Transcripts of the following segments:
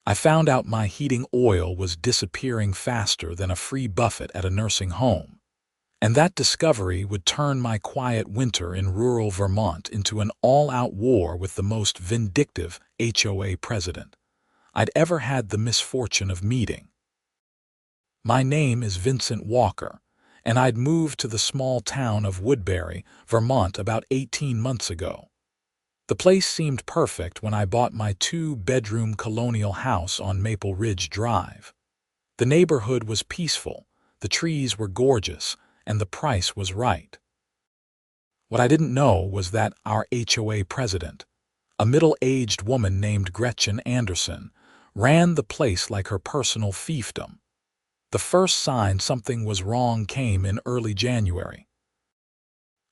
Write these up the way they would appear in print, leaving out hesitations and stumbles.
I found out my heating oil was disappearing faster than a free buffet at a nursing home. And that discovery would turn my quiet winter in rural Vermont into an all-out war with the most vindictive HOA president I'd ever had the misfortune of meeting. My name is Vincent Walker, and I'd moved to the small town of Woodbury, Vermont about 18 months ago. The place seemed perfect when I bought my 2-bedroom colonial house on Maple Ridge Drive. The neighborhood was peaceful, the trees were gorgeous, and the price was right. What I didn't know was that our HOA president, a middle-aged woman named Gretchen Anderson, ran the place like her personal fiefdom. The first sign something was wrong came in early January.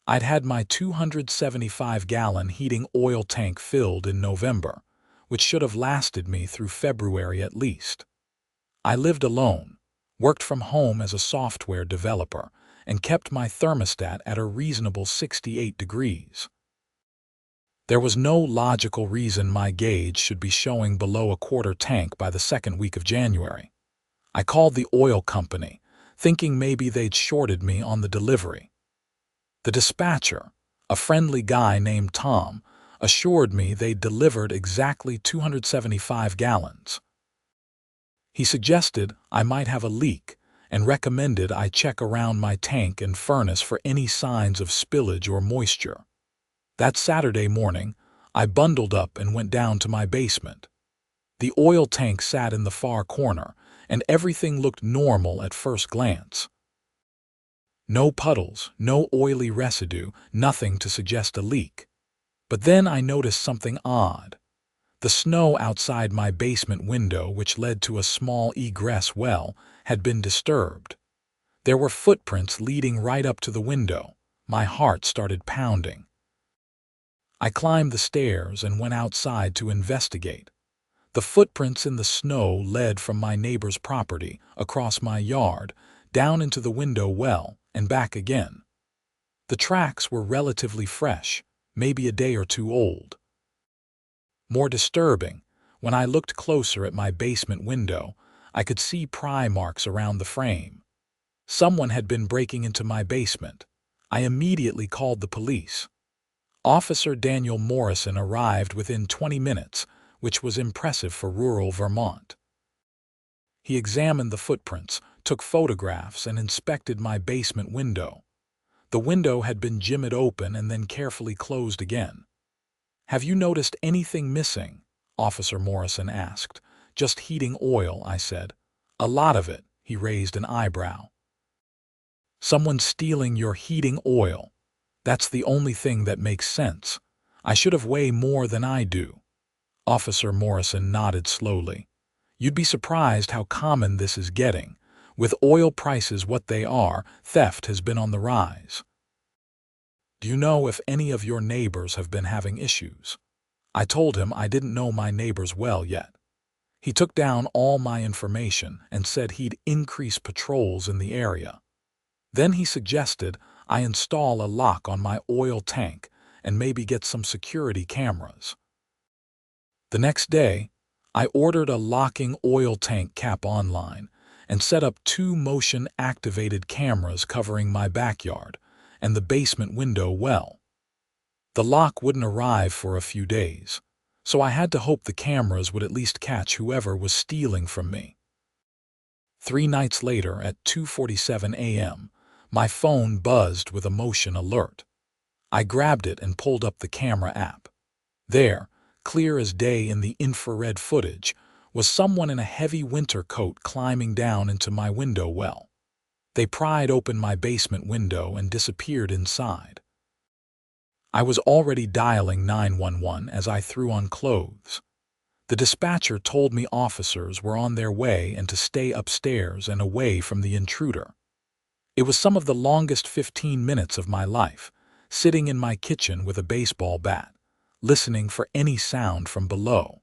I'd had my 275-gallon heating oil tank filled in November, which should have lasted me through February at least. I lived alone, worked from home as a software developer, and kept my thermostat at a reasonable 68 degrees. There was no logical reason my gauge should be showing below a quarter tank by the second week of January. I called the oil company, thinking maybe they'd shorted me on the delivery. The dispatcher, a friendly guy named Tom, assured me they'd delivered exactly 275 gallons. He suggested I might have a leak and recommended I check around my tank and furnace for any signs of spillage or moisture. That Saturday morning, I bundled up and went down to my basement. The oil tank sat in the far corner, and everything looked normal at first glance. No puddles, no oily residue, nothing to suggest a leak. But then I noticed something odd. The snow outside my basement window, which led to a small egress well, had been disturbed. There were footprints leading right up to the window. My heart started pounding. I climbed the stairs and went outside to investigate. The footprints in the snow led from my neighbor's property, across my yard, down into the window well, and back again. The tracks were relatively fresh, maybe a day or two old. More disturbing, when I looked closer at my basement window, I could see pry marks around the frame. Someone had been breaking into my basement. I immediately called the police. Officer Daniel Morrison arrived within 20 minutes, which was impressive for rural Vermont. He examined the footprints, took photographs, and inspected my basement window. The window had been jimmied open and then carefully closed again. "Have you noticed anything missing?" Officer Morrison asked. "Just heating oil," I said. "A lot of it," he raised an eyebrow. "Someone stealing your heating oil. That's the only thing that makes sense. I should have way more than I do." Officer Morrison nodded slowly. "You'd be surprised how common this is getting. With oil prices what they are, theft has been on the rise." "Do you know if any of your neighbors have been having issues?" I told him I didn't know my neighbors well yet. He took down all my information and said he'd increase patrols in the area. Then he suggested I install a lock on my oil tank and maybe get some security cameras. The next day, I ordered a locking oil tank cap online and set up 2 motion-activated cameras covering my backyard and the basement window well. The lock wouldn't arrive for a few days, so I had to hope the cameras would at least catch whoever was stealing from me. 3 nights later, at 2:47 a.m., my phone buzzed with a motion alert. I grabbed it and pulled up the camera app. There, clear as day in the infrared footage, was someone in a heavy winter coat climbing down into my window well. They pried open my basement window and disappeared inside. I was already dialing 911 as I threw on clothes. The dispatcher told me officers were on their way and to stay upstairs and away from the intruder. It was some of the longest 15 minutes of my life, sitting in my kitchen with a baseball bat, listening for any sound from below.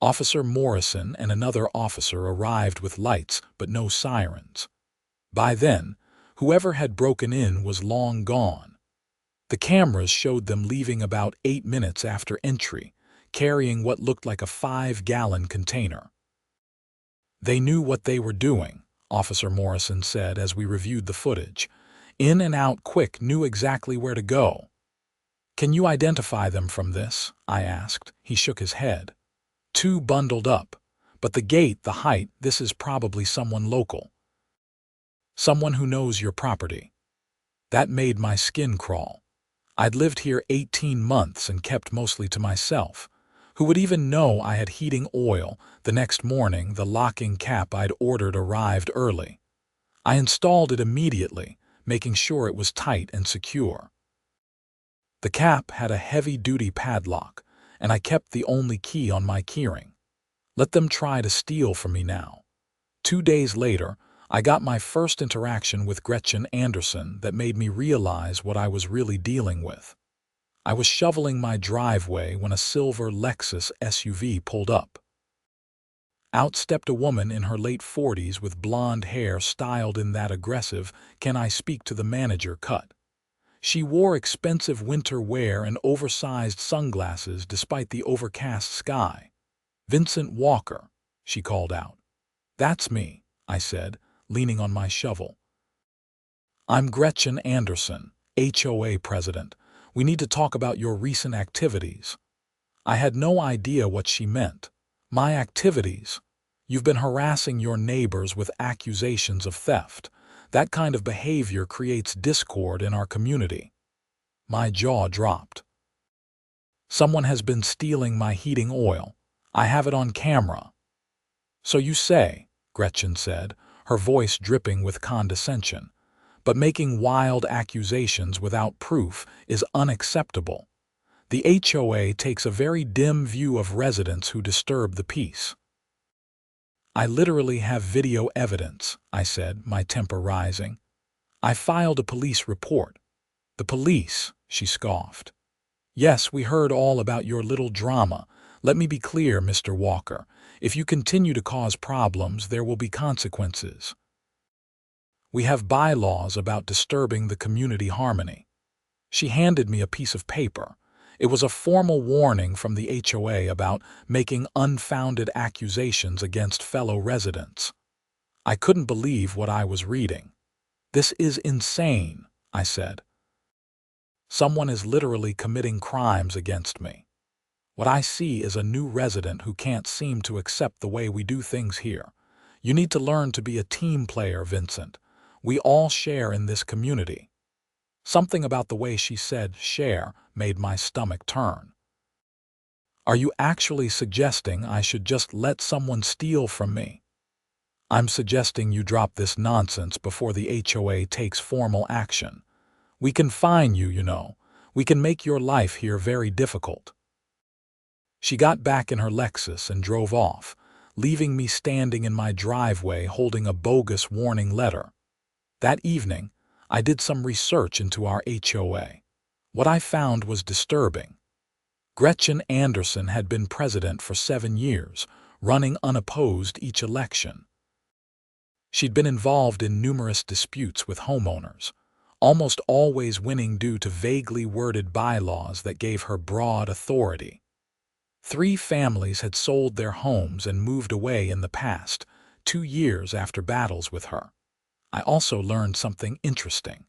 Officer Morrison and another officer arrived with lights but no sirens. By then, whoever had broken in was long gone. The cameras showed them leaving about 8 minutes after entry, carrying what looked like a 5-gallon container. "They knew what they were doing," Officer Morrison said as we reviewed the footage. "In and out quick, knew exactly where to go." "Can you identify them from this?" I asked. He shook his head. "Two bundled up. But the gait, the height, this is probably someone local. Someone who knows your property." That made my skin crawl. I'd lived here 18 months and kept mostly to myself. Who would even know I had heating oil? The next morning, the locking cap I'd ordered arrived early. I installed it immediately, making sure it was tight and secure. The cap had a heavy-duty padlock, and I kept the only key on my keyring. Let them try to steal from me now. 2 days later, I got my first interaction with Gretchen Anderson that made me realize what I was really dealing with. I was shoveling my driveway when a silver Lexus SUV pulled up. Out stepped a woman in her late 40s with blonde hair styled in that aggressive, "Can I speak to the manager" cut. She wore expensive winter wear and oversized sunglasses despite the overcast sky. "Vincent Walker," she called out. "That's me," I said, leaning on my shovel. "I'm Gretchen Anderson, HOA president. We need to talk about your recent activities." I had no idea what she meant. "My activities? You've been harassing your neighbors with accusations of theft. That kind of behavior creates discord in our community." My jaw dropped. "Someone has been stealing my heating oil. I have it on camera." "So you say," Gretchen said, her voice dripping with condescension. "But making wild accusations without proof is unacceptable. The HOA takes a very dim view of residents who disturb the peace." "I literally have video evidence," I said, my temper rising. "I filed a police report." "The police?" she scoffed. "Yes, we heard all about your little drama. Let me be clear, Mr. Walker. If you continue to cause problems, there will be consequences. We have bylaws about disturbing the community harmony." She handed me a piece of paper. It was a formal warning from the HOA about making unfounded accusations against fellow residents. I couldn't believe what I was reading. "This is insane," I said. "Someone is literally committing crimes against me. What I see is a new resident who can't seem to accept the way we do things here. You need to learn to be a team player, Vincent. We all share in this community." Something about the way she said "share" made my stomach turn. "Are you actually suggesting I should just let someone steal from me?" "I'm suggesting you drop this nonsense before the HOA takes formal action. We can fine you, you know. We can make your life here very difficult." She got back in her Lexus and drove off, leaving me standing in my driveway holding a bogus warning letter. That evening, I did some research into our HOA. What I found was disturbing. Gretchen Anderson had been president for 7 years, running unopposed each election. She'd been involved in numerous disputes with homeowners, almost always winning due to vaguely worded bylaws that gave her broad authority. 3 families had sold their homes and moved away in the past, 2 years after battles with her. I also learned something interesting.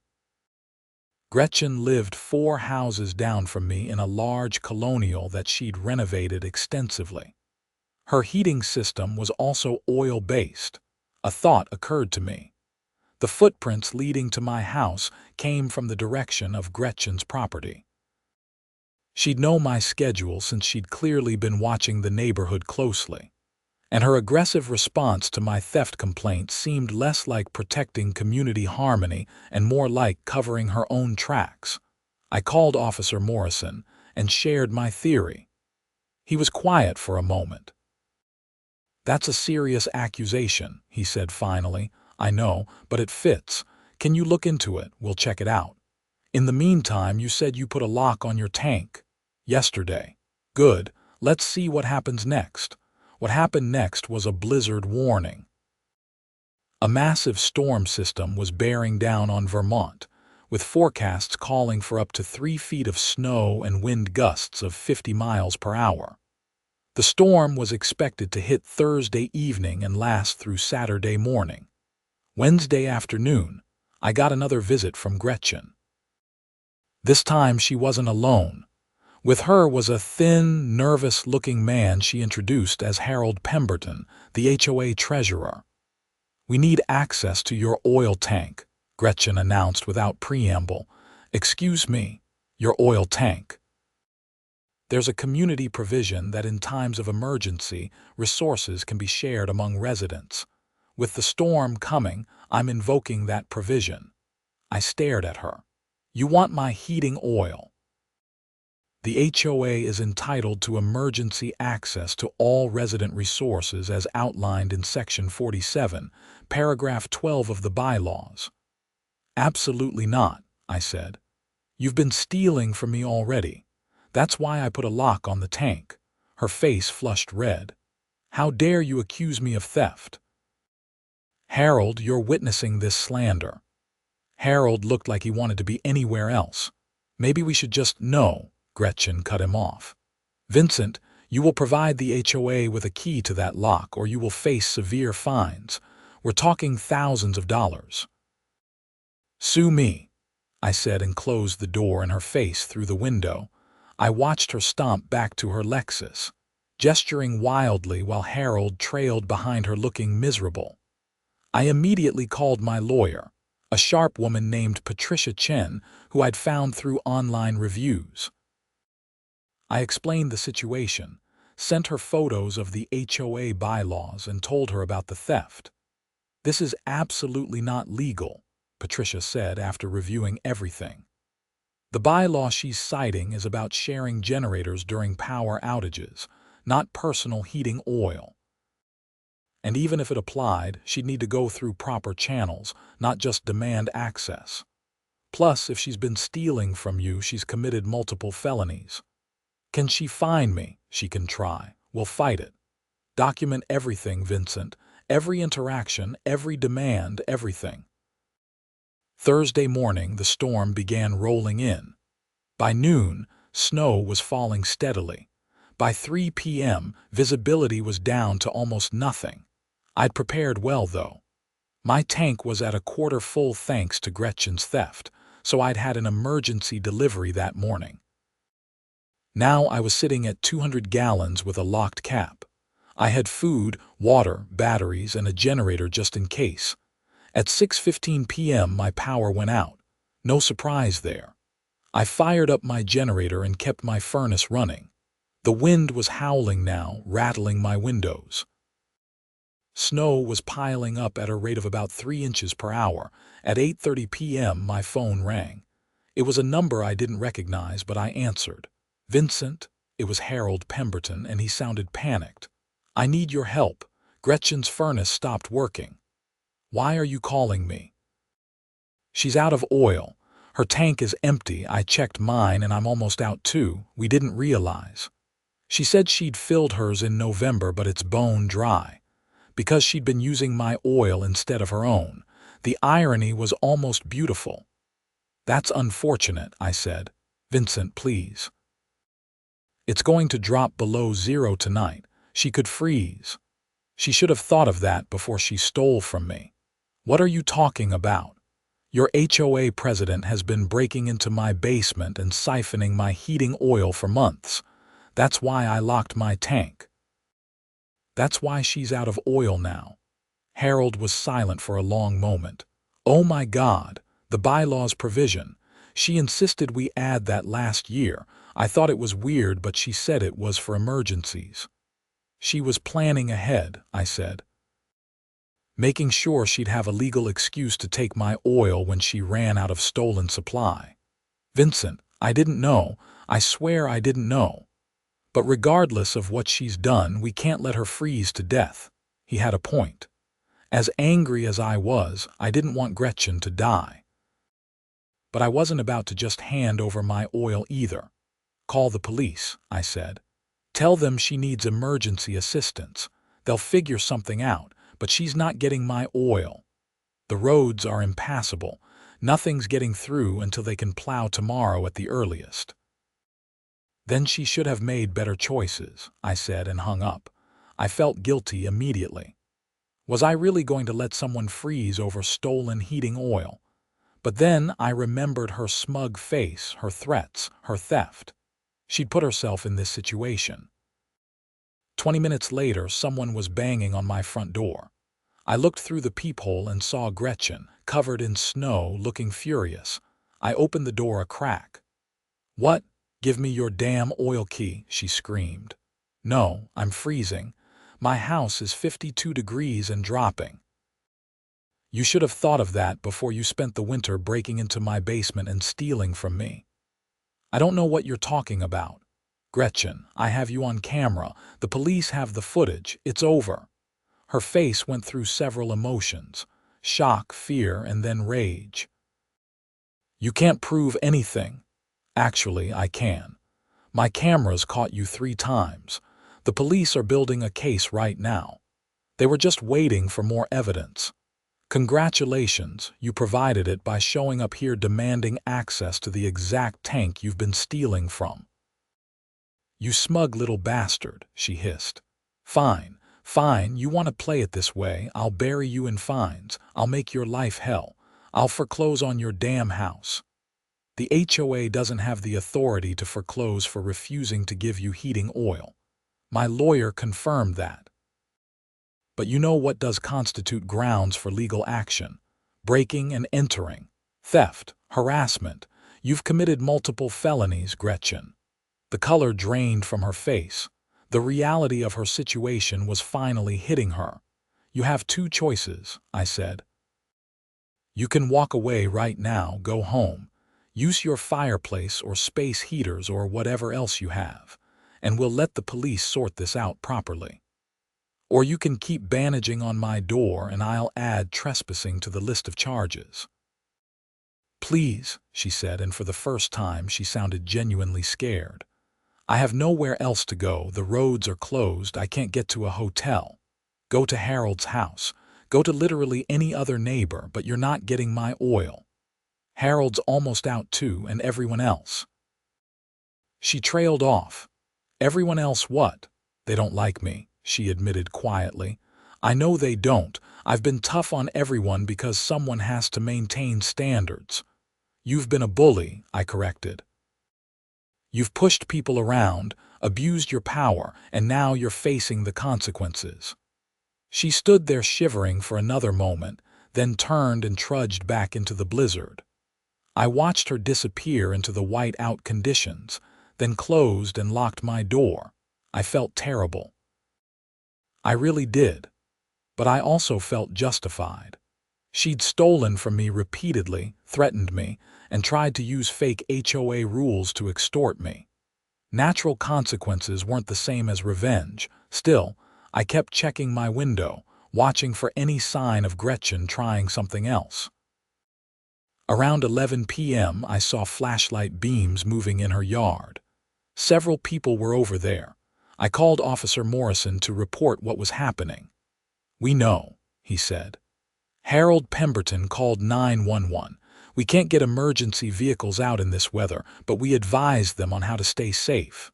Gretchen lived 4 houses down from me in a large colonial that she'd renovated extensively. Her heating system was also oil-based. A thought occurred to me. The footprints leading to my house came from the direction of Gretchen's property. She'd know my schedule since she'd clearly been watching the neighborhood closely. And her aggressive response to my theft complaint seemed less like protecting community harmony and more like covering her own tracks. I called Officer Morrison and shared my theory. He was quiet for a moment. "That's a serious accusation," he said finally. "I know, but it fits. Can you look into it? We'll check it out. In the meantime, you said you put a lock on your tank." "Yesterday." "Good. Let's see what happens next." What happened next was a blizzard warning. A massive storm system was bearing down on Vermont, with forecasts calling for up to 3 feet of snow and wind gusts of 50 miles per hour. The storm was expected to hit Thursday evening and last through Saturday morning. Wednesday afternoon, I got another visit from Gretchen. This time she wasn't alone. With her was a thin, nervous-looking man she introduced as Harold Pemberton, the HOA treasurer. "We need access to your oil tank," Gretchen announced without preamble. "Excuse me, your oil tank." There's a community provision that in times of emergency, resources can be shared among residents. With the storm coming, I'm invoking that provision. I stared at her. "You want my heating oil?" The HOA is entitled to emergency access to all resident resources as outlined in Section 47, Paragraph 12 of the bylaws. "Absolutely not," I said. "You've been stealing from me already. That's why I put a lock on the tank." Her face flushed red. "How dare you accuse me of theft?" "Harold, you're witnessing this slander." Harold looked like he wanted to be anywhere else. "Maybe we should just know," Gretchen cut him off. "Vincent, you will provide the HOA with a key to that lock or you will face severe fines. We're talking thousands of dollars." "Sue me," I said and closed the door in her face through the window. I watched her stomp back to her Lexus, gesturing wildly while Harold trailed behind her looking miserable. I immediately called my lawyer, a sharp woman named Patricia Chen, who I'd found through online reviews. I explained the situation, sent her photos of the HOA bylaws, and told her about the theft. "This is absolutely not legal," Patricia said after reviewing everything. "The bylaw she's citing is about sharing generators during power outages, not personal heating oil. And even if it applied, she'd need to go through proper channels, not just demand access. Plus, if she's been stealing from you, she's committed multiple felonies. Can she fine me? She can try. We'll fight it. Document everything, Vincent. Every interaction, every demand, everything." Thursday morning, the storm began rolling in. By noon, snow was falling steadily. By 3 p.m., visibility was down to almost nothing. I'd prepared well, though. My tank was at a quarter full thanks to Gretchen's theft, so I'd had an emergency delivery that morning. Now I was sitting at 200 gallons with a locked cap. I had food, water, batteries, and a generator just in case. At 6:15 p.m. my power went out. No surprise there. I fired up my generator and kept my furnace running. The wind was howling now, rattling my windows. Snow was piling up at a rate of about 3 inches per hour. At 8:30 p.m. my phone rang. It was a number I didn't recognize, but I answered. "Vincent," it was Harold Pemberton, and he sounded panicked. "I need your help. Gretchen's furnace stopped working." "Why are you calling me?" "She's out of oil. Her tank is empty. I checked mine and I'm almost out too. We didn't realize. She said she'd filled hers in November, but it's bone dry. Because she'd been using my oil instead of her own. The irony was almost beautiful." "That's unfortunate," I said. "Vincent, please. It's going to drop below zero tonight. She could freeze." "She should have thought of that before she stole from me." "What are you talking about? Your HOA president has been breaking into my basement and siphoning my heating oil for months. That's why I locked my tank." "That's why she's out of oil now." Harold was silent for a long moment. "Oh my God, the bylaw's provision. She insisted we add that last year. I thought it was weird, but she said it was for emergencies." "She was planning ahead," I said. "Making sure she'd have a legal excuse to take my oil when she ran out of stolen supply." "Vincent, I didn't know. I swear I didn't know. But regardless of what she's done, we can't let her freeze to death." He had a point. As angry as I was, I didn't want Gretchen to die. But I wasn't about to just hand over my oil either. "Call the police," I said. "Tell them she needs emergency assistance. They'll figure something out, but she's not getting my oil. The roads are impassable. Nothing's getting through until they can plow tomorrow at the earliest." Then she should have made better choices, I said and hung up. I felt guilty immediately. Was I really going to let someone freeze over stolen heating oil? But then I remembered her smug face, her threats, her theft. She'd put herself in this situation. 20 minutes later, someone was banging on my front door. I looked through the peephole and saw Gretchen, covered in snow, looking furious. I opened the door a crack. "What? Give me your damn oil key," she screamed. "No, I'm freezing. My house is 52 degrees and dropping." "You should have thought of that before you spent the winter breaking into my basement and stealing from me." "I don't know what you're talking about. Gretchen, I have you on camera. The police have the footage. It's over." Her face went through several emotions: shock, fear, and then rage. "You can't prove anything." "Actually, I can. My cameras caught you 3 times. The police are building a case right now. They were just waiting for more evidence. Congratulations, you provided it by showing up here demanding access to the exact tank you've been stealing from." "You smug little bastard," she hissed. Fine, you want to play it this way. I'll bury you in fines. I'll make your life hell. I'll foreclose on your damn house." The HOA doesn't have the authority to foreclose for refusing to give you heating oil. My lawyer confirmed that. But you know what does constitute grounds for legal action: breaking and entering, theft, harassment. You've committed multiple felonies, Gretchen. The color drained from her face. The reality of her situation was finally hitting her. "You have 2 choices," I said. "You can walk away right now, go home. Use your fireplace or space heaters or whatever else you have, and we'll let the police sort this out properly. Or you can keep bandaging on my door and I'll add trespassing to the list of charges." "Please," she said, and for the first time she sounded genuinely scared. "I have nowhere else to go. The roads are closed. I can't get to a hotel. Go to Harold's house. Go to literally any other neighbor, but you're not getting my oil. Harold's almost out too, and everyone else." She trailed off. "Everyone else what? They don't like me," she admitted quietly. "I know they don't. I've been tough on everyone because someone has to maintain standards." "You've been a bully," I corrected. "You've pushed people around, abused your power, and now you're facing the consequences." She stood there shivering for another moment, then turned and trudged back into the blizzard. I watched her disappear into the white-out conditions, then closed and locked my door. I felt terrible. I really did. But I also felt justified. She'd stolen from me repeatedly, threatened me, and tried to use fake HOA rules to extort me. Natural consequences weren't the same as revenge. Still, I kept checking my window, watching for any sign of Gretchen trying something else. Around 11 p.m., I saw flashlight beams moving in her yard. Several people were over there. I called Officer Morrison to report what was happening. "We know," he said. "Harold Pemberton called 911. We can't get emergency vehicles out in this weather, but we advised them on how to stay safe.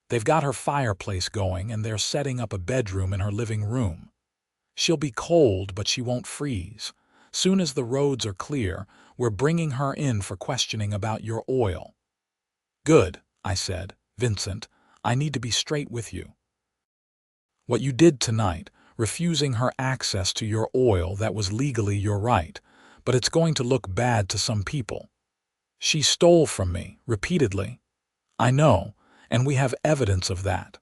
They've got her fireplace going and they're setting up a bedroom in her living room. She'll be cold, but she won't freeze. Soon as the roads are clear, we're bringing her in for questioning about your oil." "Good," I said. "Vincent, I need to be straight with you. What you did tonight, refusing her access to your oil, that was legally your right, but it's going to look bad to some people. She stole from me, repeatedly. I know, and we have evidence of that.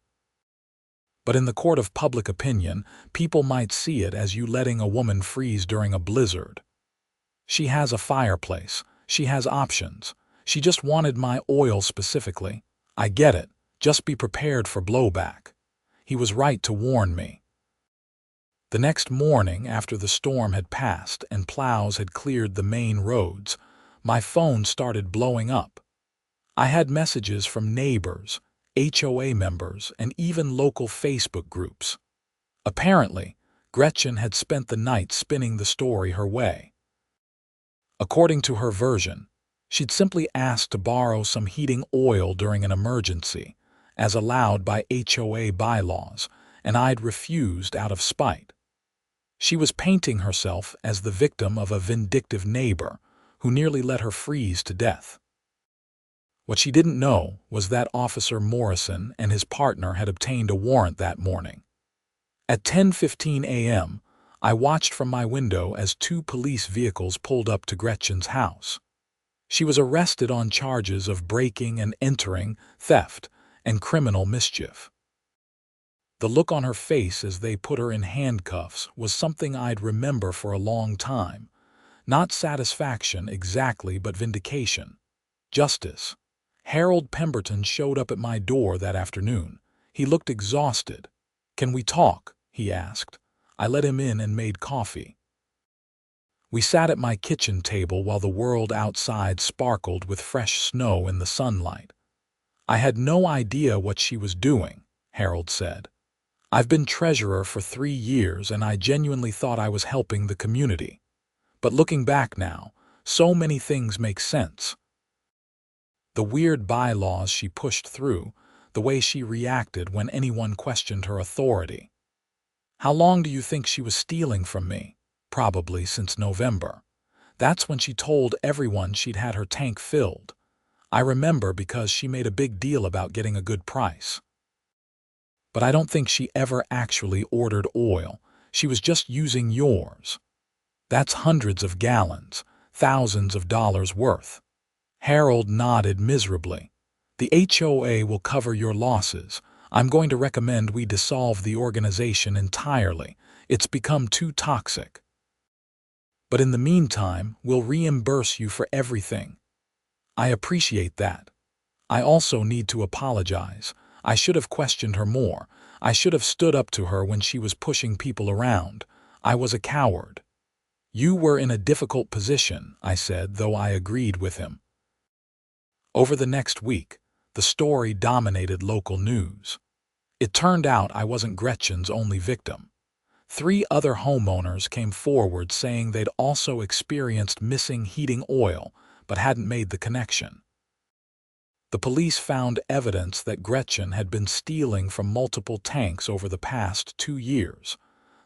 But in the court of public opinion, people might see it as you letting a woman freeze during a blizzard. She has a fireplace. She has options. She just wanted my oil specifically. I get it. Just be prepared for blowback." He was right to warn me. The next morning, after the storm had passed and plows had cleared the main roads, my phone started blowing up. I had messages from neighbors, HOA members, and even local Facebook groups. Apparently, Gretchen had spent the night spinning the story her way. According to her version, She'd simply asked to borrow some heating oil during an emergency, as allowed by HOA bylaws, and I'd refused out of spite. She was painting herself as the victim of a vindictive neighbor who nearly let her freeze to death. What she didn't know was that Officer Morrison and his partner had obtained a warrant that morning. At 10:15 a.m., I watched from my window as 2 police vehicles pulled up to Gretchen's house. She was arrested on charges of breaking and entering, theft, and criminal mischief. The look on her face as they put her in handcuffs was something I'd remember for a long time. Not satisfaction exactly, but vindication. Justice. Harold Pemberton showed up at my door that afternoon. He looked exhausted. "Can we talk?" he asked. I let him in and made coffee. We sat at my kitchen table while the world outside sparkled with fresh snow in the sunlight. "I had no idea what she was doing," Harold said. "I've been treasurer for 3 years and I genuinely thought I was helping the community. But looking back now, so many things make sense. The weird bylaws she pushed through, the way she reacted when anyone questioned her authority. How long do you think she was stealing from me? Probably since November. That's when she told everyone she'd had her tank filled. I remember because she made a big deal about getting a good price. But I don't think she ever actually ordered oil. She was just using yours. That's hundreds of gallons, thousands of dollars worth." Harold nodded miserably. "The HOA will cover your losses. I'm going to recommend we dissolve the organization entirely. It's become too toxic. But in the meantime, we'll reimburse you for everything." "I appreciate that. I also need to apologize. I should have questioned her more. I should have stood up to her when she was pushing people around. I was a coward." "You were in a difficult position," I said, though I agreed with him. Over the next week, the story dominated local news. It turned out I wasn't Gretchen's only victim. 3 other homeowners came forward saying they'd also experienced missing heating oil but hadn't made the connection. The police found evidence that Gretchen had been stealing from multiple tanks over the past 2 years.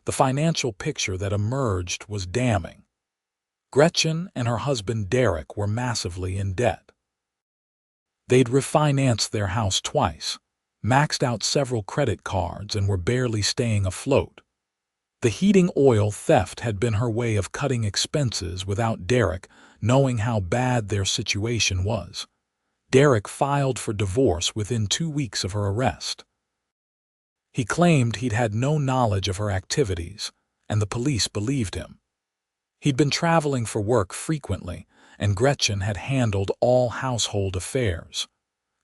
The financial picture that emerged was damning. Gretchen and her husband Derek were massively in debt. They'd refinanced their house twice, maxed out several credit cards, and were barely staying afloat. The heating oil theft had been her way of cutting expenses without Derek knowing how bad their situation was. Derek filed for divorce within 2 weeks of her arrest. He claimed he'd had no knowledge of her activities, and the police believed him. He'd been traveling for work frequently, and Gretchen had handled all household affairs.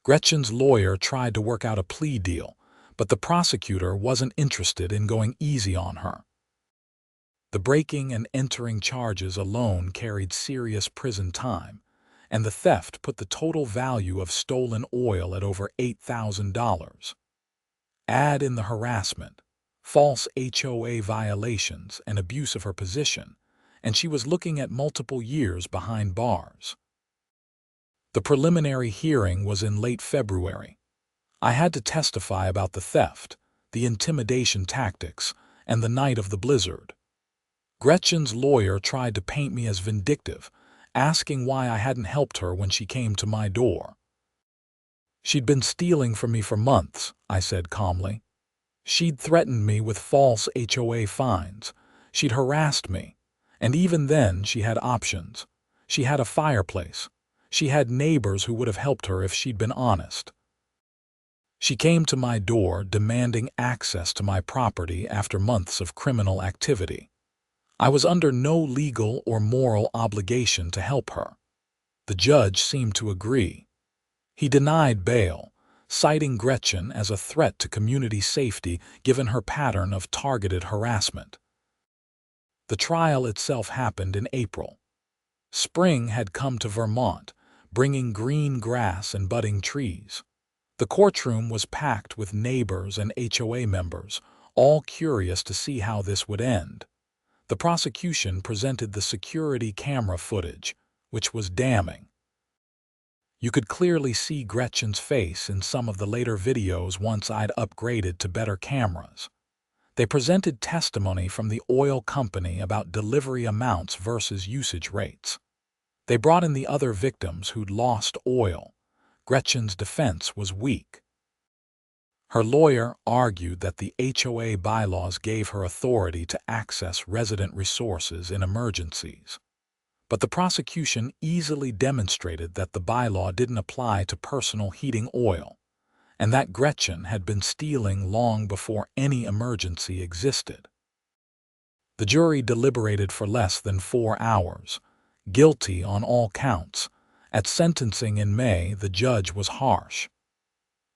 Gretchen's lawyer tried to work out a plea deal, but the prosecutor wasn't interested in going easy on her. The breaking and entering charges alone carried serious prison time, and the theft put the total value of stolen oil at over $8,000. Add in the harassment, false HOA violations, and abuse of her position, and she was looking at multiple years behind bars. The preliminary hearing was in late February. I had to testify about the theft, the intimidation tactics, and the night of the blizzard. Gretchen's lawyer tried to paint me as vindictive, asking why I hadn't helped her when she came to my door. "She'd been stealing from me for months," I said calmly. "She'd threatened me with false HOA fines. She'd harassed me. And even then, she had options. She had a fireplace. She had neighbors who would have helped her if she'd been honest. She came to my door demanding access to my property after months of criminal activity. I was under no legal or moral obligation to help her." The judge seemed to agree. He denied bail, citing Gretchen as a threat to community safety given her pattern of targeted harassment. The trial itself happened in April. Spring had come to Vermont, bringing green grass and budding trees. The courtroom was packed with neighbors and HOA members, all curious to see how this would end. The prosecution presented the security camera footage, which was damning. You could clearly see Gretchen's face in some of the later videos once I'd upgraded to better cameras. They presented testimony from the oil company about delivery amounts versus usage rates. They brought in the other victims who'd lost oil. Gretchen's defense was weak. Her lawyer argued that the HOA bylaws gave her authority to access resident resources in emergencies. But the prosecution easily demonstrated that the bylaw didn't apply to personal heating oil, and that Gretchen had been stealing long before any emergency existed. The jury deliberated for less than 4 hours, guilty on all counts. At sentencing in May, the judge was harsh.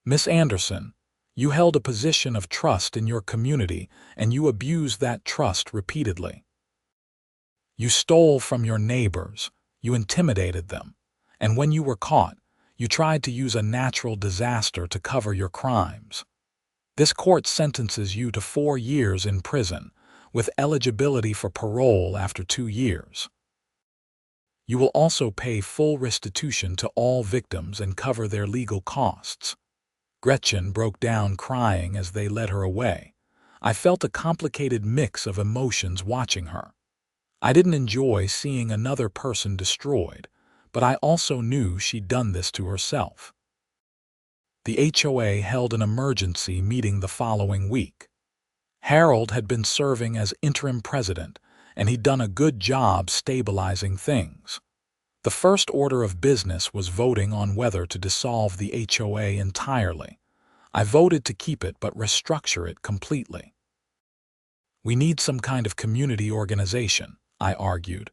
"Miss Anderson, you held a position of trust in your community, and you abused that trust repeatedly. You stole from your neighbors, you intimidated them, and when you were caught, you tried to use a natural disaster to cover your crimes. This court sentences you to 4 years in prison, with eligibility for parole after 2 years. You will also pay full restitution to all victims and cover their legal costs." Gretchen broke down crying as they led her away. I felt a complicated mix of emotions watching her. I didn't enjoy seeing another person destroyed, but I also knew she'd done this to herself. The HOA held an emergency meeting the following week. Harold had been serving as interim president, and he'd done a good job stabilizing things. The first order of business was voting on whether to dissolve the HOA entirely. I voted to keep it but restructure it completely. "We need some kind of community organization," I argued,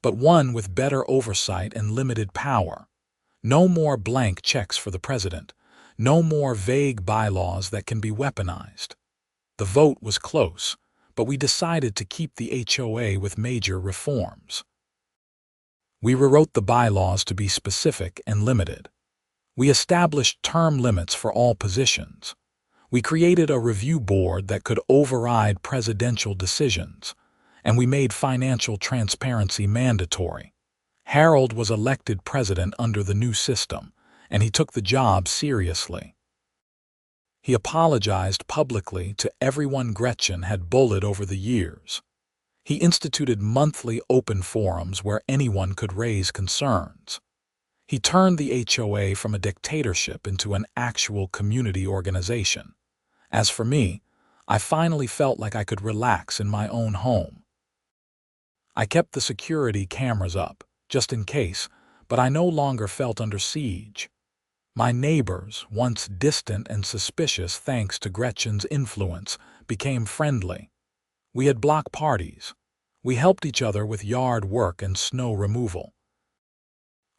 "but one with better oversight and limited power. No more blank checks for the president. No more vague bylaws that can be weaponized." The vote was close, but we decided to keep the HOA with major reforms. We rewrote the bylaws to be specific and limited. We established term limits for all positions. We created a review board that could override presidential decisions, and we made financial transparency mandatory. Harold was elected president under the new system, and he took the job seriously. He apologized publicly to everyone Gretchen had bullied over the years. He instituted monthly open forums where anyone could raise concerns. He turned the HOA from a dictatorship into an actual community organization. As for me, I finally felt like I could relax in my own home. I kept the security cameras up, just in case, but I no longer felt under siege. My neighbors, once distant and suspicious thanks to Gretchen's influence, became friendly. We had block parties. We helped each other with yard work and snow removal.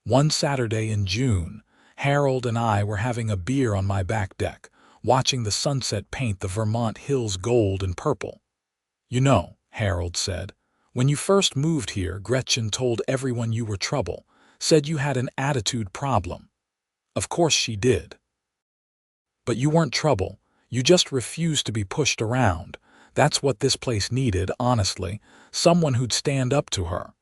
One Saturday in June, Harold and I were having a beer on my back deck, watching the sunset paint the Vermont hills gold and purple. "You know," Harold said, "when you first moved here, Gretchen told everyone you were trouble, said you had an attitude problem. Of course she did. But you weren't trouble, you just refused to be pushed around. That's what this place needed, honestly, someone who'd stand up to her."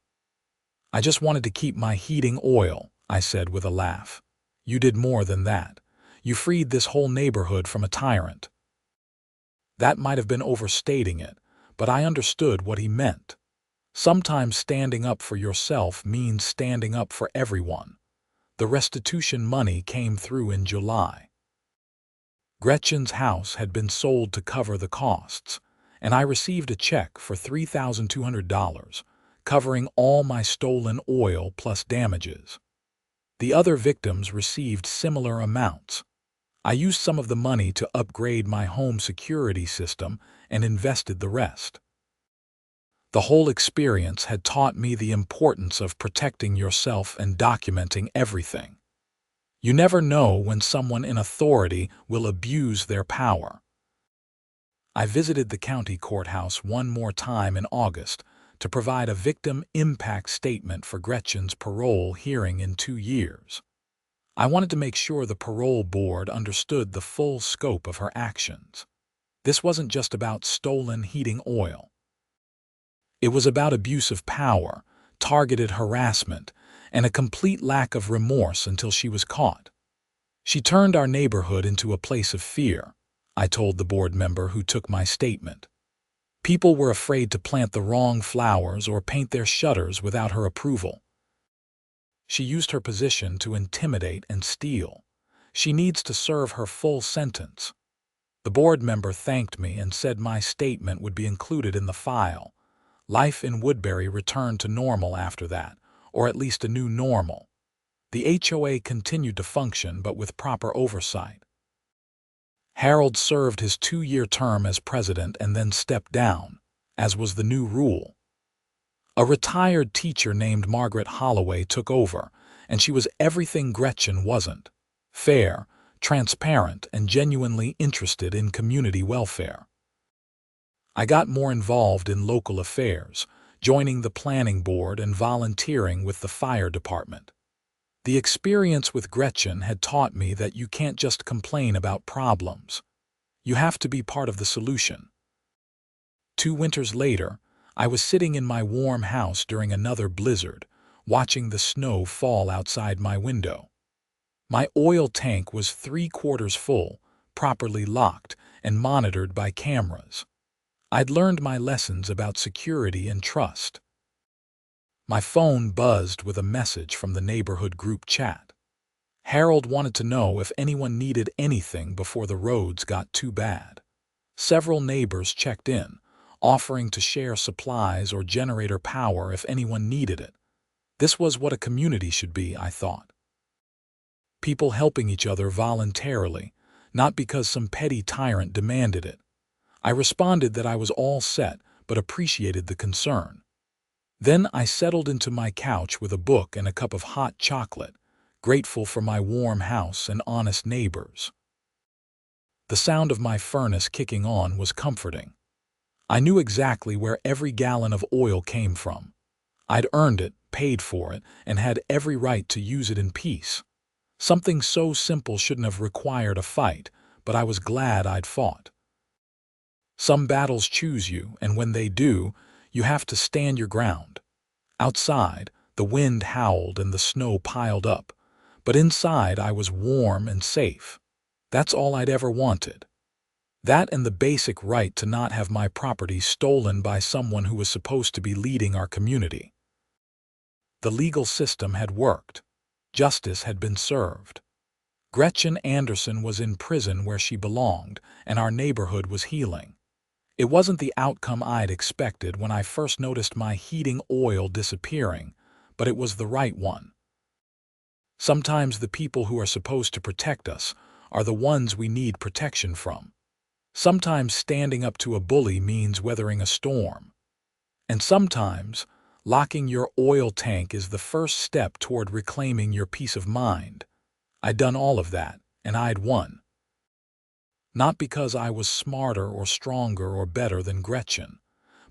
"I just wanted to keep my heating oil," I said with a laugh. "You did more than that. You freed this whole neighborhood from a tyrant." That might have been overstating it, but I understood what he meant. Sometimes standing up for yourself means standing up for everyone. The restitution money came through in July. Gretchen's house had been sold to cover the costs, and I received a check for $3,200, covering all my stolen oil plus damages. The other victims received similar amounts. I used some of the money to upgrade my home security system and invested the rest. The whole experience had taught me the importance of protecting yourself and documenting everything. You never know when someone in authority will abuse their power. I visited the county courthouse one more time in August to provide a victim impact statement for Gretchen's parole hearing in 2 years. I wanted to make sure the parole board understood the full scope of her actions. This wasn't just about stolen heating oil. It was about abuse of power, targeted harassment, and a complete lack of remorse until she was caught. She turned our neighborhood into a place of fear, I told the board member who took my statement. People were afraid to plant the wrong flowers or paint their shutters without her approval. She used her position to intimidate and steal. She needs to serve her full sentence. The board member thanked me and said my statement would be included in the file. Life in Woodbury returned to normal after that, or at least a new normal. The HOA continued to function, but with proper oversight. Harold served his 2-year term as president and then stepped down, as was the new rule. A retired teacher named Margaret Holloway took over, and she was everything Gretchen wasn't: fair, transparent, and genuinely interested in community welfare. I got more involved in local affairs, joining the planning board and volunteering with the fire department. The experience with Gretchen had taught me that you can't just complain about problems. You have to be part of the solution. 2 winters later, I was sitting in my warm house during another blizzard, watching the snow fall outside my window. My oil tank was 3/4 full, properly locked, and monitored by cameras. I'd learned my lessons about security and trust. My phone buzzed with a message from the neighborhood group chat. Harold wanted to know if anyone needed anything before the roads got too bad. Several neighbors checked in, offering to share supplies or generator power if anyone needed it. This was what a community should be, I thought. People helping each other voluntarily, not because some petty tyrant demanded it. I responded that I was all set, but appreciated the concern. Then I settled into my couch with a book and a cup of hot chocolate, grateful for my warm house and honest neighbors. The sound of my furnace kicking on was comforting. I knew exactly where every gallon of oil came from. I'd earned it, paid for it, and had every right to use it in peace. Something so simple shouldn't have required a fight, but I was glad I'd fought. Some battles choose you, and when they do, you have to stand your ground. Outside, the wind howled and the snow piled up, but inside I was warm and safe. That's all I'd ever wanted. That and the basic right to not have my property stolen by someone who was supposed to be leading our community. The legal system had worked. Justice had been served. Gretchen Anderson was in prison where she belonged, and our neighborhood was healing. It wasn't the outcome I'd expected when I first noticed my heating oil disappearing, but it was the right one. Sometimes the people who are supposed to protect us are the ones we need protection from. Sometimes standing up to a bully means weathering a storm. And sometimes locking your oil tank is the first step toward reclaiming your peace of mind. I'd done all of that, and I'd won. Not because I was smarter or stronger or better than Gretchen,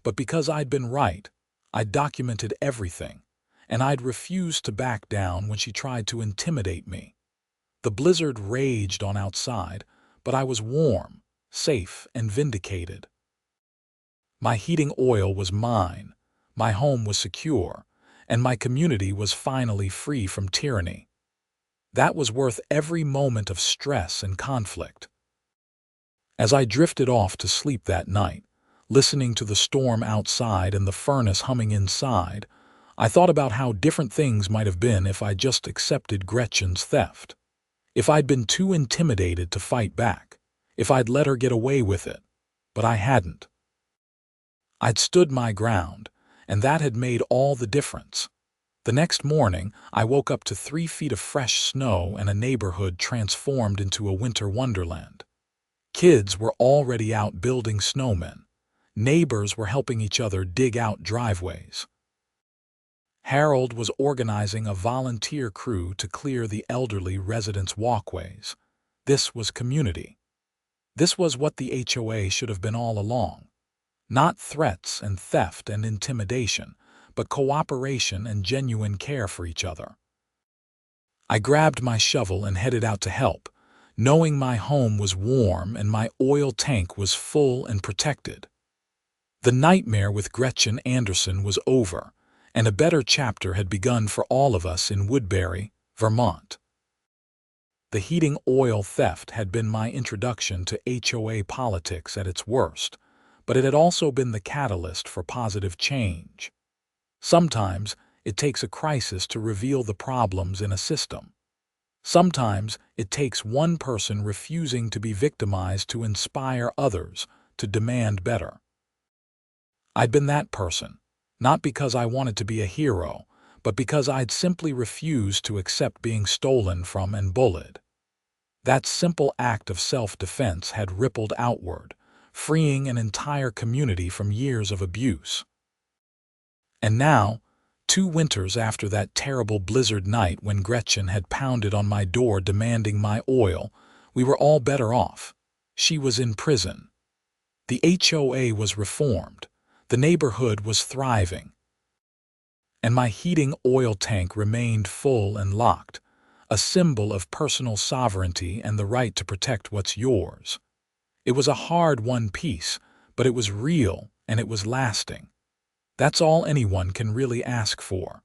but because I'd been right. I'd documented everything, and I'd refused to back down when she tried to intimidate me. The blizzard raged on outside, but I was warm, safe, and vindicated. My heating oil was mine, my home was secure, and my community was finally free from tyranny. That was worth every moment of stress and conflict. As I drifted off to sleep that night, listening to the storm outside and the furnace humming inside, I thought about how different things might have been if I just accepted Gretchen's theft. If I'd been too intimidated to fight back, if I'd let her get away with it, but I hadn't. I'd stood my ground, and that had made all the difference. The next morning, I woke up to 3 feet of fresh snow and a neighborhood transformed into a winter wonderland. Kids were already out building snowmen. Neighbors were helping each other dig out driveways. Harold was organizing a volunteer crew to clear the elderly residents' walkways. This was community. This was what the HOA should have been all along. Not threats and theft and intimidation, but cooperation and genuine care for each other. I grabbed my shovel and headed out to help, knowing my home was warm and my oil tank was full and protected. The nightmare with Gretchen Anderson was over, and a better chapter had begun for all of us in Woodbury, Vermont. The heating oil theft had been my introduction to HOA politics at its worst, but it had also been the catalyst for positive change. Sometimes it takes a crisis to reveal the problems in a system. Sometimes it takes one person refusing to be victimized to inspire others to demand better. I'd been that person, not because I wanted to be a hero, but because I'd simply refused to accept being stolen from and bullied. That simple act of self-defense had rippled outward, freeing an entire community from years of abuse. And now, 2 winters after that terrible blizzard night when Gretchen had pounded on my door demanding my oil, we were all better off. She was in prison. The HOA was reformed. The neighborhood was thriving. And my heating oil tank remained full and locked, a symbol of personal sovereignty and the right to protect what's yours. It was a hard-won peace, but it was real and it was lasting. That's all anyone can really ask for.